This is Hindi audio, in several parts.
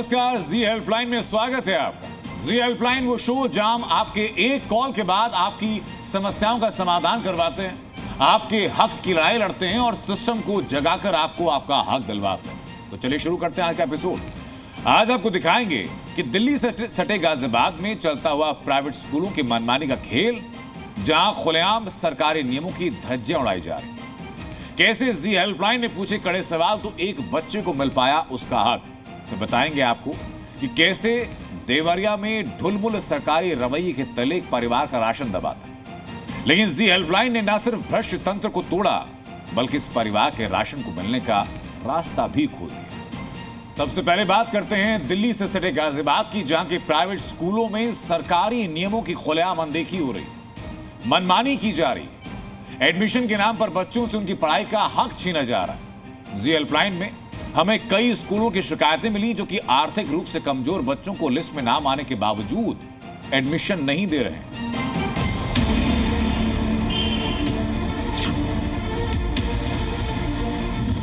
नमस्कार, जी हेल्पलाइन में स्वागत है आपका। जी हेल्पलाइन वो शो जहां आपके एक कॉल के बाद आपकी समस्याओं का समाधान करवाते हैं, आपके हक की लड़ाई लड़ते हैं और सिस्टम को जगाकर आपको आपका हक दिलवाते हैं। तो चलिए शुरू करते हैं आज का एपिसोड। आज आपको दिखाएंगे कि दिल्ली से सटे गाजियाबाद में चलता हुआ प्राइवेट स्कूलों की मनमानी का खेल, जहां खुलेआम सरकारी नियमों की धज्जियां उड़ाई जा रही है। कैसे जी हेल्पलाइन ने पूछे कड़े सवाल तो एक बच्चे को मिल पाया उसका हक। तो बताएंगे आपको कि कैसे देवरिया में ढुलमुल सरकारी रवैये के तले एक परिवार का राशन दबा था, लेकिन जी हेल्पलाइन ने न सिर्फ भ्रष्ट तंत्र को तोड़ा बल्कि इस परिवार के राशन को मिलने का रास्ता भी खोल दिया। सबसे पहले बात करते हैं दिल्ली से सटे गाजियाबाद की, जहां के प्राइवेट स्कूलों में सरकारी नियमों की खुलेआम अनदेखी हो रही, मनमानी की जा रही, एडमिशन के नाम पर बच्चों से उनकी पढ़ाई का हक छीना जा रहा है। जी हेल्पलाइन में हमें कई स्कूलों की शिकायतें मिली जो कि आर्थिक रूप से कमजोर बच्चों को लिस्ट में नाम आने के बावजूद एडमिशन नहीं दे रहे हैं।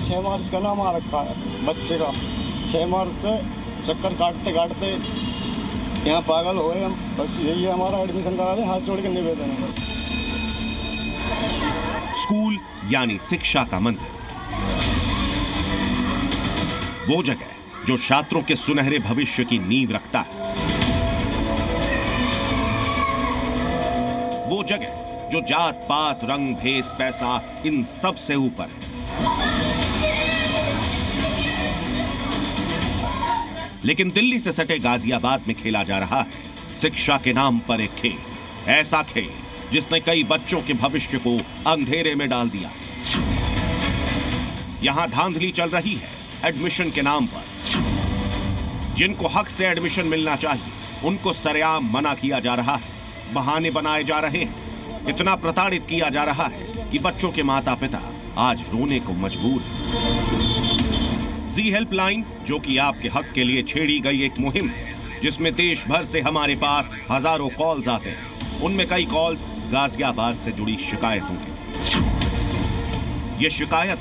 6 मार्च का नाम आ रखा है बच्चे का। 6 मार्च से चक्कर काटते काटते यहाँ पागल हो गए हम। बस यही है हमारा, एडमिशन करा दें, हाथ जोड़ के निवेदन है। स्कूल यानी शिक्षा का मंदिर, वो जगह जो छात्रों के सुनहरे भविष्य की नींव रखता है, वो जगह जो जात पात रंग भेद पैसा इन सब से ऊपर है। लेकिन दिल्ली से सटे गाजियाबाद में खेला जा रहा है शिक्षा के नाम पर एक खेल, ऐसा खेल जिसने कई बच्चों के भविष्य को अंधेरे में डाल दिया। यहां धांधली चल रही है एडमिशन के नाम पर। जिनको हक से एडमिशन मिलना चाहिए उनको सरेआम मना किया जा रहा है, बहाने बनाए जा रहे हैं, इतना प्रताड़ित किया जा रहा है कि बच्चों के माता पिता आज रोने को मजबूर हैं। जी हेल्पलाइन, जो कि आपके हक के लिए छेड़ी गई एक मुहिम है जिसमें देश भर से हमारे पास हजारों कॉल्स आते हैं, उनमें कई कॉल्स गाजियाबाद से जुड़ी शिकायतों के। ये शिकायत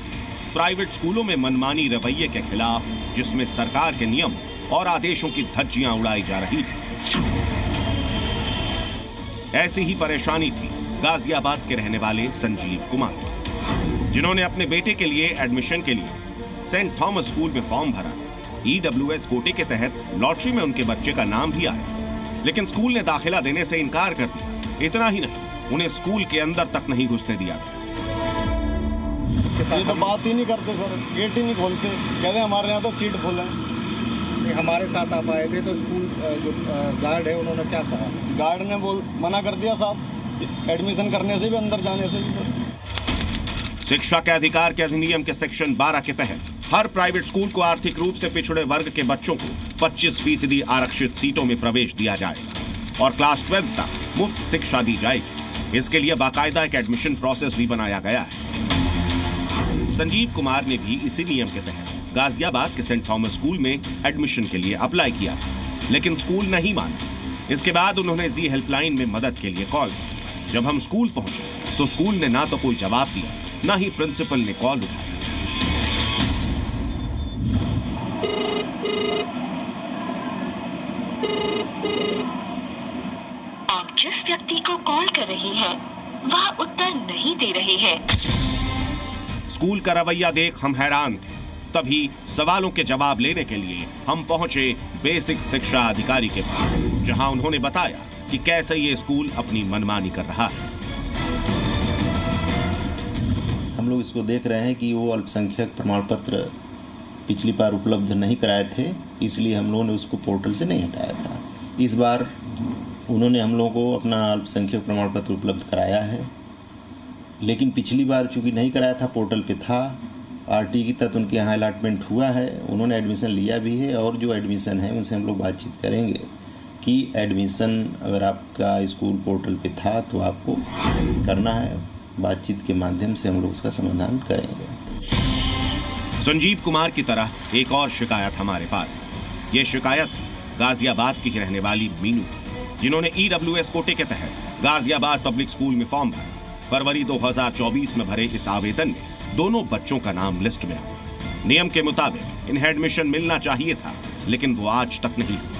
प्राइवेट स्कूलों में मनमानी रवैये के खिलाफ, जिसमें सरकार के नियम और आदेशों की धज्जियां उड़ाई जा रही थी। ऐसी ही परेशानी थी गाजियाबाद के रहने वाले संजीव कुमार, जिन्होंने अपने बेटे के लिए एडमिशन के लिए सेंट थॉमस स्कूल में फॉर्म भरा। EWS कोटे के तहत लॉटरी में उनके बच्चे का नाम भी आया, लेकिन स्कूल ने दाखिला देने से इनकार कर दिया। इतना ही नहीं, उन्हें स्कूल के अंदर तक नहीं घुसने दिया। ये तो बात ही नहीं करते सर, गेट ही नहीं खोलते, कहते हमारे यहाँ तो सीट फुल है। हमारे साथ आप आए थे तो स्कूल जो गार्ड है उन्होंने क्या कहा? गार्ड ने मना कर दिया साहब, एडमिशन करने से भी, अंदर जाने से भी सर। शिक्षा के अधिकार के अधिनियम के सेक्शन 12 के तहत हर प्राइवेट स्कूल को आर्थिक रूप से पिछड़े वर्ग के बच्चों को 25% आरक्षित सीटों में प्रवेश दिया जाएगा और क्लास 12 तक मुफ्त शिक्षा दी जाएगी। इसके लिए बाकायदा एक एडमिशन प्रोसेस भी बनाया गया है। संजीव कुमार ने भी इसी नियम के तहत गाजियाबाद के सेंट थॉमस स्कूल में एडमिशन के लिए अप्लाई किया, लेकिन स्कूल नहीं माना। इसके बाद उन्होंने जी हेल्पलाइन में मदद के लिए कॉल की। जब हम स्कूल पहुंचे तो स्कूल ने ना तो कोई जवाब दिया, ना ही प्रिंसिपल ने कॉल उठाया। आप जिस व्यक्ति को कॉल कर रहे हैं वह उत्तर नहीं दे रहे हैं। स्कूल का रवैया देख हम हैरान थे। तभी सवालों के जवाब लेने के लिए हम पहुंचे बेसिक शिक्षा अधिकारी के पास, जहां उन्होंने बताया कि कैसे ये स्कूल अपनी मनमानी कर रहा है। हम लोग इसको देख रहे हैं कि वो अल्पसंख्यक प्रमाण पत्र पिछली बार उपलब्ध नहीं कराए थे, इसलिए हम लोगों ने उसको पोर्टल से नहीं हटाया था। इस बार उन्होंने हम लोगों को अपना अल्पसंख्यक प्रमाण पत्र उपलब्ध कराया है, लेकिन पिछली बार चूंकि नहीं कराया था, पोर्टल पे था, RT की तहत उनके यहाँ अलॉटमेंट हुआ है, उन्होंने एडमिशन लिया भी है। और जो एडमिशन है उनसे हम लोग बातचीत करेंगे कि एडमिशन अगर आपका स्कूल पोर्टल पे था तो आपको करना है। बातचीत के माध्यम से हम लोग उसका समाधान करेंगे। संजीव कुमार की तरह एक और शिकायत हमारे पास है। ये शिकायत गाजियाबाद की ही रहने वाली मीनू, जिन्होंने EWS कोटे के तहत गाजियाबाद पब्लिक स्कूल में फॉर्म भरा। फरवरी 2024 में भरे इस आवेदन में दोनों बच्चों का नाम लिस्ट में आया। नियम के मुताबिक इन्हें एडमिशन मिलना चाहिए था, लेकिन वो आज तक नहीं हुआ।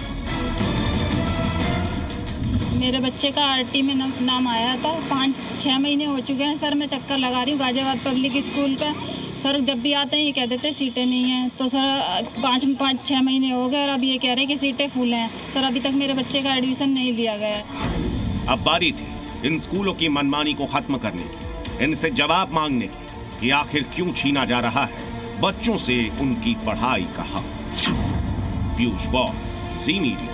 मेरे बच्चे का आरटी में नाम आया था। 5-6 महीने हो चुके हैं सर, मैं चक्कर लगा रही हूँ गाजियाबाद पब्लिक स्कूल का। सर जब भी आते हैं ये कह देते हैं सीटें नहीं हैं, तो सर 5-6 महीने हो गए और अब ये कह रहे हैं कि सीटें फुल हैं। सर अभी तक मेरे बच्चे का एडमिशन नहीं लिया गया। अब बारी थी इन स्कूलों की मनमानी को खत्म करने की, इनसे जवाब मांगने की कि आखिर क्यों छीना जा रहा है बच्चों से उनकी पढ़ाई का हक। पीयूष बॉल, जी मीडिया,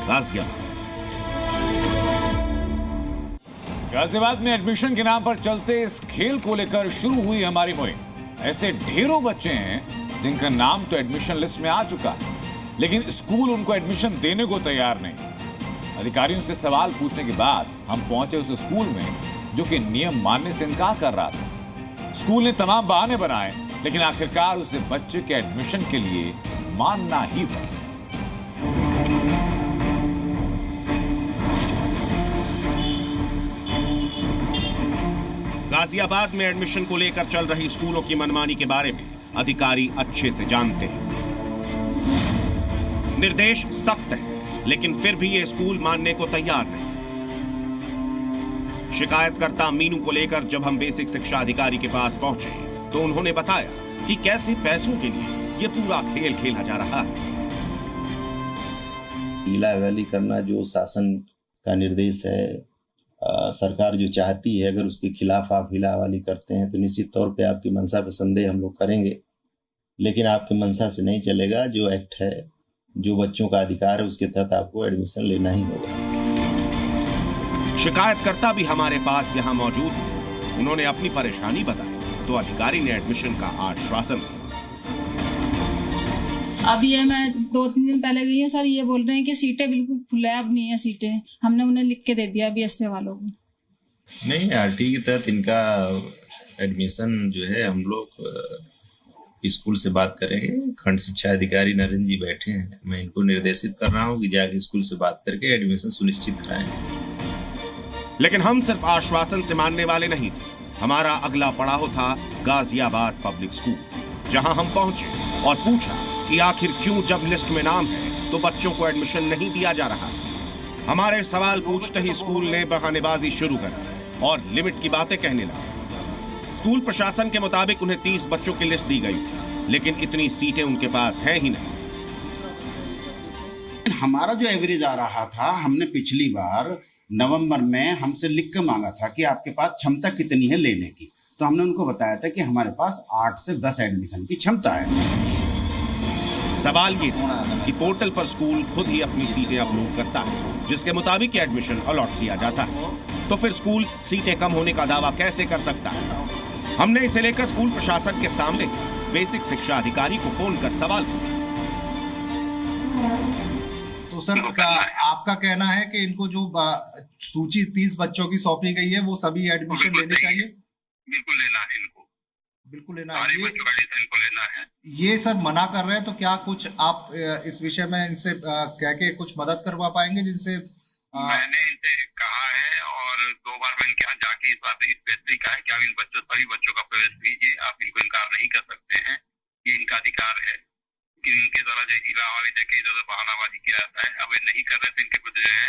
गाजियाबाद। गाजियाबाद में एडमिशन के नाम पर चलते इस खेल को लेकर शुरू हुई हमारी मुहिम। ऐसे ढेरों बच्चे हैं जिनका नाम तो एडमिशन लिस्ट में आ चुका है, लेकिन स्कूल उनको एडमिशन देने को तैयार नहीं। अधिकारियों से सवाल पूछने के बाद हम पहुंचे उस स्कूल में जो कि नियम मानने से इनकार कर रहा था। स्कूल ने तमाम बहाने बनाए, लेकिन आखिरकार उसे बच्चे के एडमिशन के लिए मानना ही पड़ा। गाजियाबाद में एडमिशन को लेकर चल रही स्कूलों की मनमानी के बारे में अधिकारी अच्छे से जानते हैं। निर्देश सख्त है, लेकिन फिर भी ये स्कूल मानने को तैयार नहीं। शिकायतकर्ता मीनू को लेकर जब हम बेसिक शिक्षा अधिकारी के पास पहुंचे तो उन्होंने बताया कि कैसे पैसों के लिए ये पूरा खेल खेला जा रहा है। हीला वैली करना जो शासन का निर्देश है, सरकार जो चाहती है, अगर उसके खिलाफ आप हीलावाली करते हैं तो निश्चित तौर पे आपकी मंशा पे संदेह हम लोग करेंगे, लेकिन आपकी मंशा से नहीं चलेगा। जो एक्ट है, जो बच्चों का अधिकार है, उसके तहत आपको एडमिशन लेना ही होगा। शिकायतकर्ता भी हमारे पास यहाँ मौजूद थे। उन्होंने अपनी परेशानी बताई तो अधिकारी ने एडमिशन का आश्वासन दिया। अब ये मैं 2-3 दिन पहले गई हूँ सर, ये बोल रहे हैं कि सीटें बिल्कुल फुल है, अब नहीं है सीटें। हमने उन्हें लिख के दे दिया बीएससी वालों को। नहीं, आरटी के तहत इनका एडमिशन जो है हम लोग स्कूल से बात करेंगे। खंड शिक्षा अधिकारी नरेंद्र जी बैठे हैं, मैं इनको निर्देशित कर रहा हूँ कि जाके स्कूल से बात करके एडमिशन सुनिश्चित कराएं। लेकिन हम सिर्फ आश्वासन से मानने वाले नहीं थे। हमारा अगला पड़ाव था गाजियाबाद पब्लिक स्कूल, जहां हम पहुंचे और पूछा कि आखिर क्यों जब लिस्ट में नाम है तो बच्चों को एडमिशन नहीं दिया जा रहा। हमारे सवाल पूछते ही स्कूल ने बहानेबाजी शुरू कर दी और लिमिट की बातें कहने लगा। स्कूल प्रशासन के मुताबिक उन्हें 30 बच्चों की लिस्ट दी गई थी, लेकिन इतनी सीटें उनके पास हैं ही नहीं। हमारा जो एवरेज आ रहा था, हमने पिछली बार नवंबर में हमसे लिख के मांगा था कि आपके पास क्षमता कितनी है लेने की, तो हमने उनको बताया था कि हमारे पास 8 से 10 एडमिशन की क्षमता है। सवाल ये था कि पोर्टल पर स्कूल खुद ही अपनी सीटें अपलोड करता है, जिसके मुताबिक एडमिशन अलॉट किया जाता है, तो फिर स्कूल सीटें कम होने का दावा कैसे कर सकता है। हमने इसे लेकर स्कूल प्रशासन के सामने बेसिक शिक्षा अधिकारी को फोन कर सवाल पूछा। तो सर आपका कहना है कि इनको जो सूची 30 बच्चों की सौंपी गई है वो सभी एडमिशन लेने चाहिए? बिल्कुल लेना है इनको, बिल्कुल लेना है। इनको लेना है। ये सर मना कर रहे हैं, तो क्या कुछ आप इस विषय में इनसे कह के कुछ मदद करवा पाएंगे जिनसे? मैंने इनसे कहा है और 2 बार मैं इनके यहाँ जाके इस बात स्पेशली कहा है कि आप इन बच्चों सभी बच्चों का प्रवेश कीजिए, आप इनको इनकार नहीं कर सकते हैं, ये इनका अधिकार है। कि इनके द्वारा जो हीला वाली जगह इधर बहानाबाजी किया जाता है, अब ये नहीं कर रहे तो इनके प्रति जो है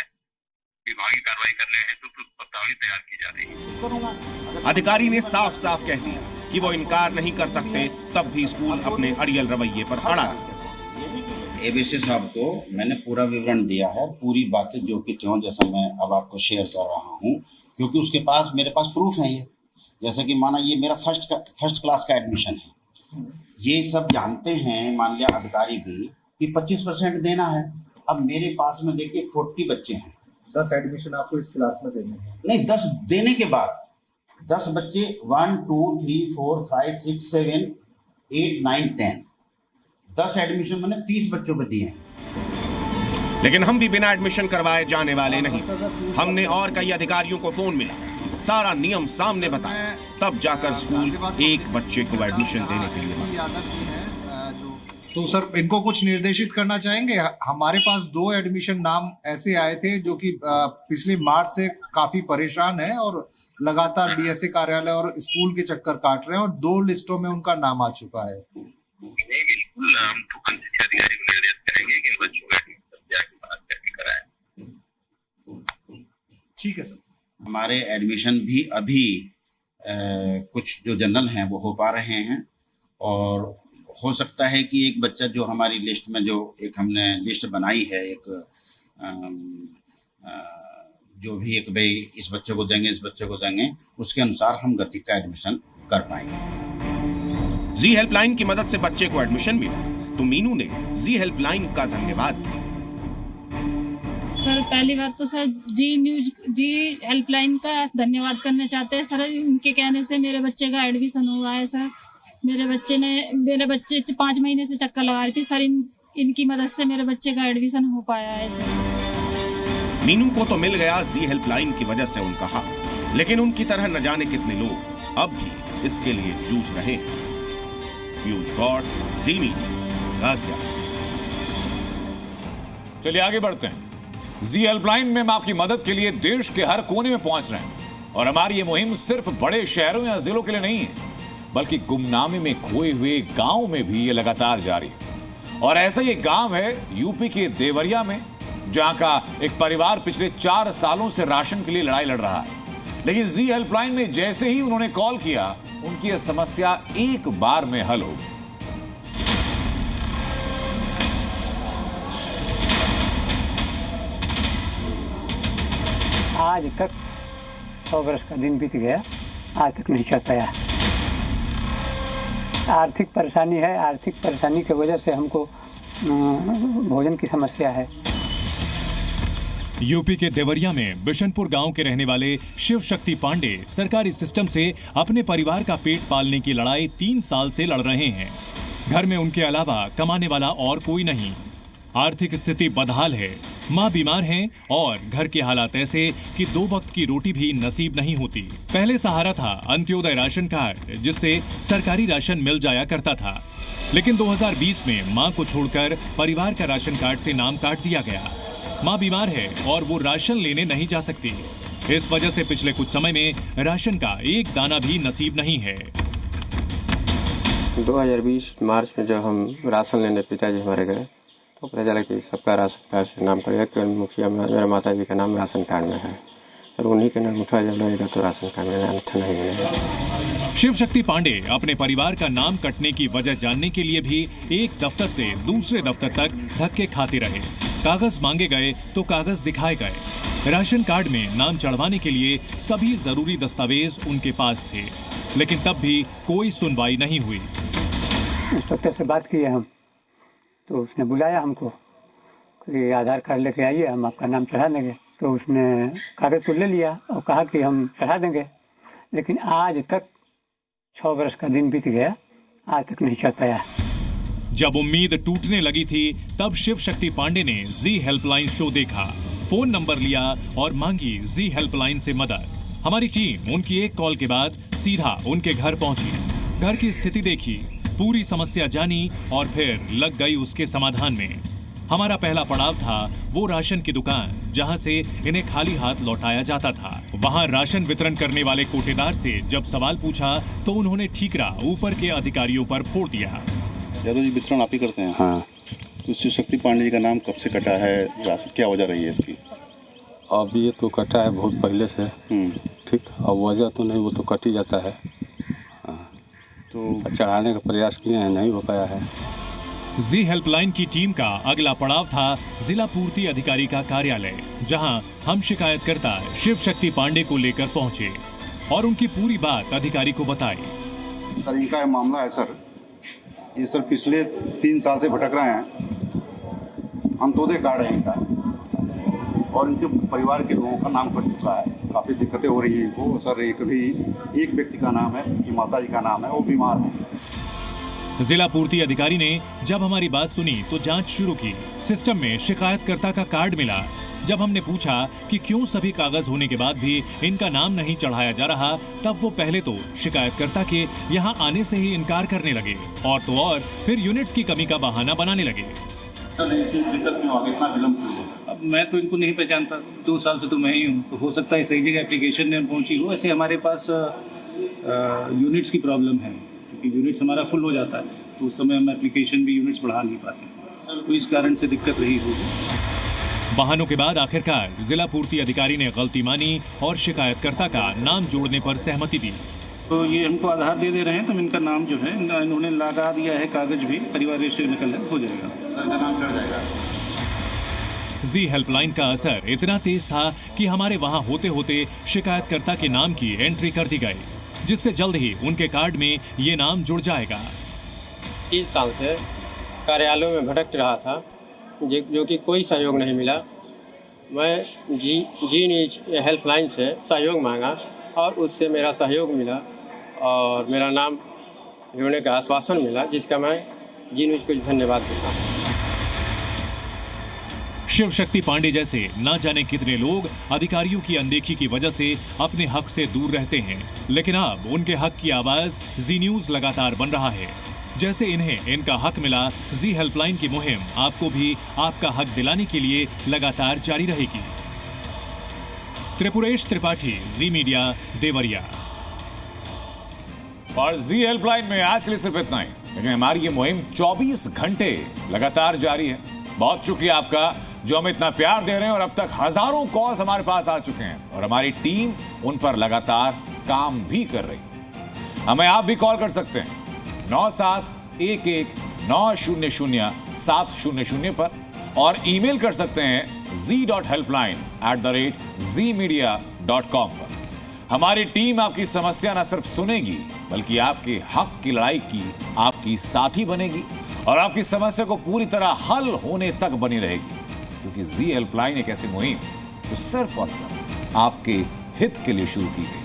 विभागीय कार्रवाई करने हैं तो प्रस्तावना तैयार की जा रही है। अधिकारी ने साफ साफ कह दिया कि वो इनकार नहीं कर सकते, तब भी स्कूल अपने अड़ियल रवैये पर अड़ा है। एबीसी साहब को मैंने पूरा विवरण दिया है, पूरी बातें जो कि त्यों जैसा मैं अब आपको शेयर कर रहा हूँ, क्योंकि उसके पास मेरे पास प्रूफ है। ये जैसे कि माना ये मेरा फर्स्ट क्लास का एडमिशन है, ये सब जानते हैं मान लिया अधिकारी भी कि 25% देना है। अब मेरे पास में देखिए 40 बच्चे हैं, 10 एडमिशन आपको इस क्लास में देने हैं। नहीं, 10 देने के बाद 10 बच्चे 1 2 3 4 5 6 7 8 9 10 10 एडमिशन मैंने 30 बच्चों को दिए हैं। लेकिन हम भी बिना एडमिशन करवाए जाने वाले नहीं। हमने और कई अधिकारियों को फोन मिला, सारा नियम सामने बताया, तब जाकर स्कूल एक बच्चे को एडमिशन देने के लिए। तो सर इनको कुछ निर्देशित करना चाहेंगे? हमारे पास 2 एडमिशन नाम ऐसे आए थे जो कि पिछले मार्च से काफी परेशान है और लगातार बीएसए कार्यालय और स्कूल के चक्कर काट रहे हैं, और 2 लिस्टों में उनका नाम आ चुका है। बिल्कुल हम तो खंड शिक्षा अधिकारी को निर्देश करेंगे कि ठीक है सर। हमारे एडमिशन भी अभी कुछ जो जनरल हैं वो हो पा रहे हैं, और हो सकता है कि एक बच्चा जो हमारी लिस्ट में जो एक हमने लिस्ट बनाई है, एक जो भी एक भाई इस बच्चे को देंगे, इस बच्चे को देंगे, उसके अनुसार हम गति का एडमिशन कर पाएंगे। जी हेल्पलाइन की मदद से बच्चे को एडमिशन मिला तो मीनू ने जी हेल्पलाइन का धन्यवाद किया। सर पहली बात तो सर जी हेल्पलाइन का धन्यवाद करना चाहते हैं सर। उनके कहने से मेरे बच्चे का एडमिशन हुआ है सर। मेरे बच्चे 5 महीने से चक्कर लगा रही थी सर। इनकी मदद से मेरे बच्चे का एडमिशन हो पाया है सर। मीनू को तो मिल गया जी हेल्पलाइन की वजह से उनका हक, लेकिन उनकी तरह न जाने कितने लोग अब भी इसके लिए जूझ रहे हैं। पीयूष गौड़, जी मीडिया, गाजियाबाद। चलिए आगे बढ़ते हैं। जी हेल्पलाइन में हम आपकी मदद के लिए देश के हर कोने में पहुंच रहे हैं, और हमारी ये मुहिम सिर्फ बड़े शहरों या जिलों के लिए नहीं है, बल्कि गुमनामी में खोए हुए गांव में भी ये लगातार जारी है। और ऐसा ये गांव है यूपी के देवरिया में, जहां का एक परिवार पिछले 4 सालों से राशन के लिए लड़ाई लड़ रहा है। लेकिन जी हेल्पलाइन में जैसे ही उन्होंने कॉल किया, उनकी यह समस्या एक बार में हल हो गई। आज तक 100 वर्ष का दिन बीत गया, आज तक नहीं चल पाया। आर्थिक परेशानी है। आर्थिक परेशानी की वजह से हमको भोजन की समस्या है। यूपी के देवरिया में बिशनपुर गांव के रहने वाले शिव शक्ति पांडे सरकारी सिस्टम से अपने परिवार का पेट पालने की लड़ाई 3 साल से लड़ रहे हैं। घर में उनके अलावा कमाने वाला और कोई नहीं। आर्थिक स्थिति बदहाल है, माँ बीमार हैं और घर के हालात ऐसे कि 2 वक्त की रोटी भी नसीब नहीं होती। पहले सहारा था अंत्योदय राशन कार्ड, जिससे सरकारी राशन मिल जाया करता था। लेकिन 2020 में माँ को छोड़कर परिवार का राशन कार्ड से नाम काट दिया गया। माँ बीमार है और वो राशन लेने नहीं जा सकती। इस वजह से पिछले कुछ समय में राशन का एक दाना भी नसीब नहीं है। 2020 मार्च में जब हम राशन लेने पिताजी हमारे गए तो पता चला कि सबका राशन कार्ड से नाम कट गया, केवल मुखिया मेरे माता जी का नाम राशन कार्ड में है, और उन्हीं के नाम उठा जब लगेगा तो राशन कार्ड में अन्यथा नहीं मिलेगा। शिव शक्ति पांडे अपने परिवार का नाम कटने की वजह जानने के लिए भी एक दफ्तर से दूसरे दफ्तर तक धक्के खाते रहे। कागज मांगे गए तो कागज दिखाए गए। राशन कार्ड में नाम चढ़वाने के लिए सभी जरूरी दस्तावेज उनके पास थे, लेकिन तब भी कोई सुनवाई नहीं हुई। इंस्पेक्टर से बात की हम, तो उसने बुलाया हमको कि आधार कार्ड लेके आइए, हम आपका नाम चढ़ा देंगे। तो उसने कागज को ले लिया और कहा कि हम चढ़ा देंगे। लेकिन आज तक 6 वर्ष का दिन बीत गया, आज तक नहीं चढ़ पाया। जब उम्मीद टूटने लगी थी, तब शिव शक्ति पांडे ने जी हेल्पलाइन शो देखा, फोन नंबर लिया और मांगी जी हेल्पलाइन से मदद। हमारी टीम उनकी एक कॉल के बाद सीधा उनके घर पहुंची। घर की स्थिति देखी, पूरी समस्या जानी और फिर लग गई उसके समाधान में। हमारा पहला पड़ाव था वो राशन की दुकान, जहां से इन्हें खाली हाथ लौटाया जाता था। वहां राशन वितरण करने वाले कोटेदार से जब सवाल पूछा तो उन्होंने ठीकरा ऊपर के अधिकारियों पर फोड़ दिया। यादव जी, वितरण आप ही करते हैं? हाँ। तो शिव शक्ति पांडे जी का नाम कब से कटा है? राशन क्या वजह रही है इसकी? अब ये तो कटा है बहुत पहले से। ठीक, अब वजह तो नहीं, वो तो कट ही जाता है। तो चढ़ाने का प्रयास किए हैं, नहीं हो पाया है। जी हेल्पलाइन की टीम का अगला पड़ाव था जिला पूर्ति अधिकारी का कार्यालय, जहां हम शिकायतकर्ता शिव शक्ति पांडे को लेकर पहुंचे और उनकी पूरी बात अधिकारी को बताई। सर, इनका मामला है सर, ये सर पिछले 3 साल से भटक रहे हैं। अंत्योदय कार्ड है इनका, और इनके परिवार के लोगों का नाम कट चुका है। काफ़ी दिक्कतें हो रही है इनको सर। एक व्यक्ति का नाम है, उनकी माता जी का नाम है, वो बीमार है। जिला पूर्ति अधिकारी ने जब हमारी बात सुनी तो जांच शुरू की। सिस्टम में शिकायतकर्ता का कार्ड मिला। जब हमने पूछा कि क्यों सभी कागज होने के बाद भी इनका नाम नहीं चढ़ाया जा रहा, तब वो पहले तो शिकायतकर्ता के यहाँ आने से ही इनकार करने लगे, और तो और फिर यूनिट्स की कमी का बहाना बनाने लगे। दिक्कत क्यों आ गई, इतना विलंब क्यों? अब मैं तो इनको नहीं पहचानता, 2 साल से तो मैं ही हूँ, तो हो सकता है सही जगह एप्लीकेशन में पहुँची हो। ऐसे हमारे पास यूनिट्स की प्रॉब्लम है, क्योंकि यूनिट्स हमारा फुल हो जाता है, तो उस समय हम एप्लीकेशन भी यूनिट्स बढ़ा नहीं पाते, तो इस कारण से दिक्कत रही होगी। बहानों के बाद आखिरकार जिला पूर्ति अधिकारी ने गलती मानी और शिकायतकर्ता का नाम जोड़ने पर सहमति दी। तो ये हमको आधार दे रहे हैं, तो इनका नाम जो है इन्होंने लगा दिया है, कागज भी परिवार रजिस्ट्री निकल हो जाएगा, इनका नाम चढ़ जाएगा। जी हेल्पलाइन का असर इतना तेज था कि हमारे वहां होते होते शिकायतकर्ता के नाम की एंट्री कर दी गई, जिससे जल्द ही उनके कार्ड में ये नाम जुड़ जाएगा। 3 साल से कार्यालयों में भटक रहा था, जो कि कोई सहयोग नहीं मिला। मैं जी न्यूज हेल्पलाइन से सहयोग मांगा और उससे मेरा सहयोग मिला और मेरा नाम जोड़ने का आश्वासन मिला, जिसका मैं जी न्यूज को धन्यवाद देता हूँ। शिव शक्ति पांडे जैसे ना जाने कितने लोग अधिकारियों की अनदेखी की वजह से अपने हक से दूर रहते हैं, लेकिन अब उनके हक की आवाज जी न्यूज लगातार बन रहा है। जैसे इन्हें इनका हक मिला, जी हेल्पलाइन की मुहिम आपको भी आपका हक दिलाने के लिए लगातार जारी रहेगी। त्रिपुरेश त्रिपाठी, जी मीडिया, देवरिया। और जी हेल्पलाइन में आज के लिए सिर्फ इतना ही, लेकिन हमारी ये मुहिम 24 घंटे लगातार जारी है। बहुत शुक्रिया आपका जो हमें इतना प्यार दे रहे हैं, और अब तक हजारों कॉल्स हमारे पास आ चुके हैं और हमारी टीम उन पर लगातार काम भी कर रही है। हमें आप भी कॉल कर सकते हैं 9711900700 पर, और ईमेल कर सकते हैं z.helpline@zmedia.com पर। हमारी टीम आपकी समस्या न सिर्फ सुनेगी, बल्कि आपके हक की लड़ाई की आपकी साथी बनेगी और आपकी समस्या को पूरी तरह हल होने तक बनी रहेगी, क्योंकि जी हेल्पलाइन एक ऐसी मुहिम जो सिर्फ और सिर्फ आपके हित के लिए शुरू की गई।